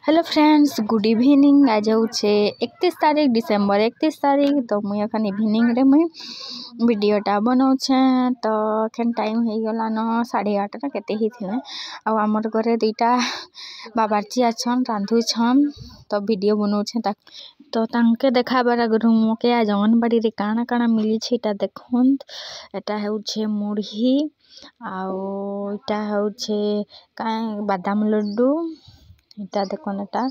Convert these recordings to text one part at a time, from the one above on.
hello friends good evening आज हूँ 31 तारीख डिसेम्बर 31 तारीख तो मुझे अखन इवनिंग रे मुई वीडियोटा बनाऊे तो अखन टाइम हो गला न 8:30 ना केते ही थे आमर घरे दुईटा बाबार्ची आछन रांधुछन तो वीडियो बनाऊे तो तांके देखाबार आगु मके आज अंगनबाड़ी रे काଣା काଣା मिली छे देखुन एटा होउछे मुढ़ी आउ इटा होउछे काई बादाम लड्डू इटा देखो एटा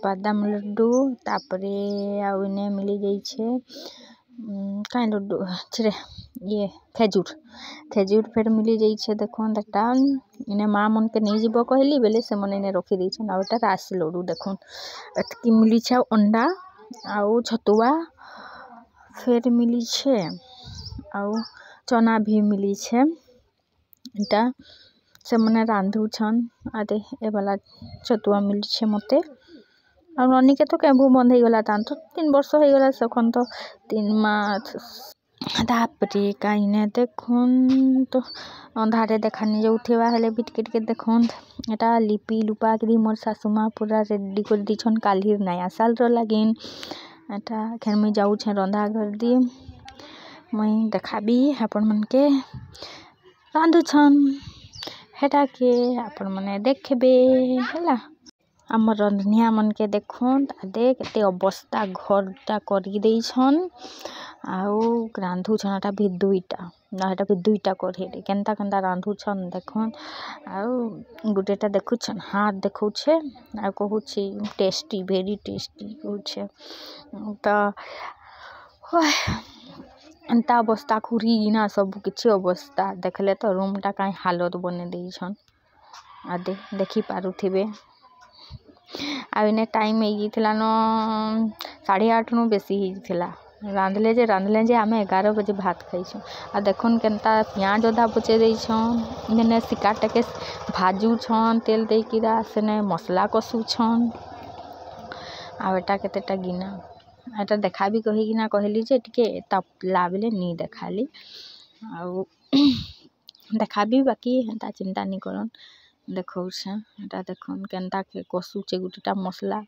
बादाम लड्डू तापरे आउ इने मिली गई छे काई लड्डू छे ये खेजूर फेर मिली गई छे देखो एटा इने माँ मन के नहीं जीव कहली बेले से मन इने रखी दी छन आउ एटा रास लड्डू देखो एतकी मिली छे अंडा आउ छतुआ फेर मिली छे आउ चना भी मिली छे एटा से मने रांधु छन आदे ए वाला छतुआ मिली छे मते और ननी के तो केबू बंद हो गला तान तो 3 वर्ष हो गला सखन तो 3 मास तापरे काइने देखुन तो अंधारे देखानी जो उठेवा हेले बिटकिट के देखुन एटा लिपि लुपा के मोर सासुमा पूरा रेडी कर दी छन काली नया साल रो लागिन एटा खेर में जाऊ छे रंधा घर दी मई देखाबी अपन मन के रांधु छन हेटा के अपन मने देखबे हला हमर रंधनिया मन के देखुन आदे केते अवस्था घरटा करी देई छन आउ रांधु छन एटा भी दुईटा करे रे केनता केनता रांधु छन देखुन आउ गुटेटा देखु छन हाथ देखु छे आ कहू छी टेस्टी वेरी टेस्टी कहू छे त एंता अवस्था खुरी ना सब किछि अवस्था देखले तो रूमटा काई हालत बने देई छन आदे देखि पारुथिबे आ इने टाइम ही थिला न 8:30 नु बेसी ही थिला रांधले जे हमें 11 बजे भात खाई छ आ देखुन केनता प्याज ओधा बचे देई छन इने सिकाट के भाजू छन तेल दे किरा सेने मसला कसू छन आ बेटा केतेटा गिना एटा देखाबी कही कि ना कहली जे टिके लाबले नी देखाली आउ देखाबी बाकी हेता चिंता नी करन देखौ छे एटा देखुन केनता के कसू छे गुटेटा मसला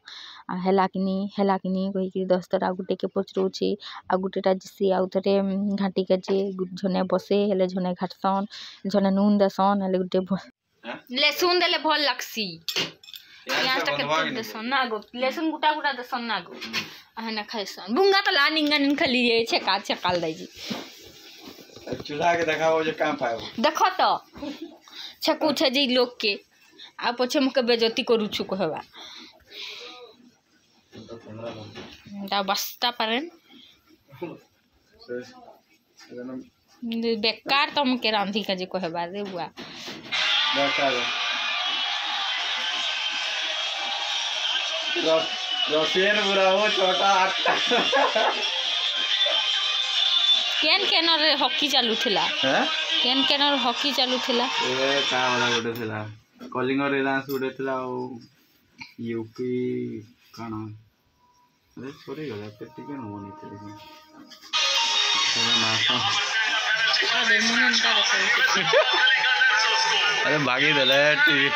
आ हेला किनी कही कि 10 तरह गुटे के पचरू छी आ गुटेटा जिसी आउ थरे घाटी के जे झने बसे हेले झने घाटसन झने नून देसन हेले गुटे लेसुन देले भल लागसी प्याज टा के देसन ना गो लेसुन गुटा गुटा देसन ना गो ahana khaisan bunga to la ningan khali je छकाल दई जी चूल्हा के देखाओ जे काम पाएबो देखो तो छकू छे जी लोग के आ पछे मके बेजती करू छु कहबा दा बस्ता परेन बेकार तुम के रांधी का जे कहबा रे बुआ बेकार रसेन बुरा हो छोटा आटा केन रे हॉकी चालू थिला हैं केन रे हॉकी चालू थिला ए का वाला गोटे थिला कॉलिंग रे डांस गोटे थिला ओ यूपी काना अरे सॉरी गला पेटी के न बनी थिले अरे भागी देले टीवी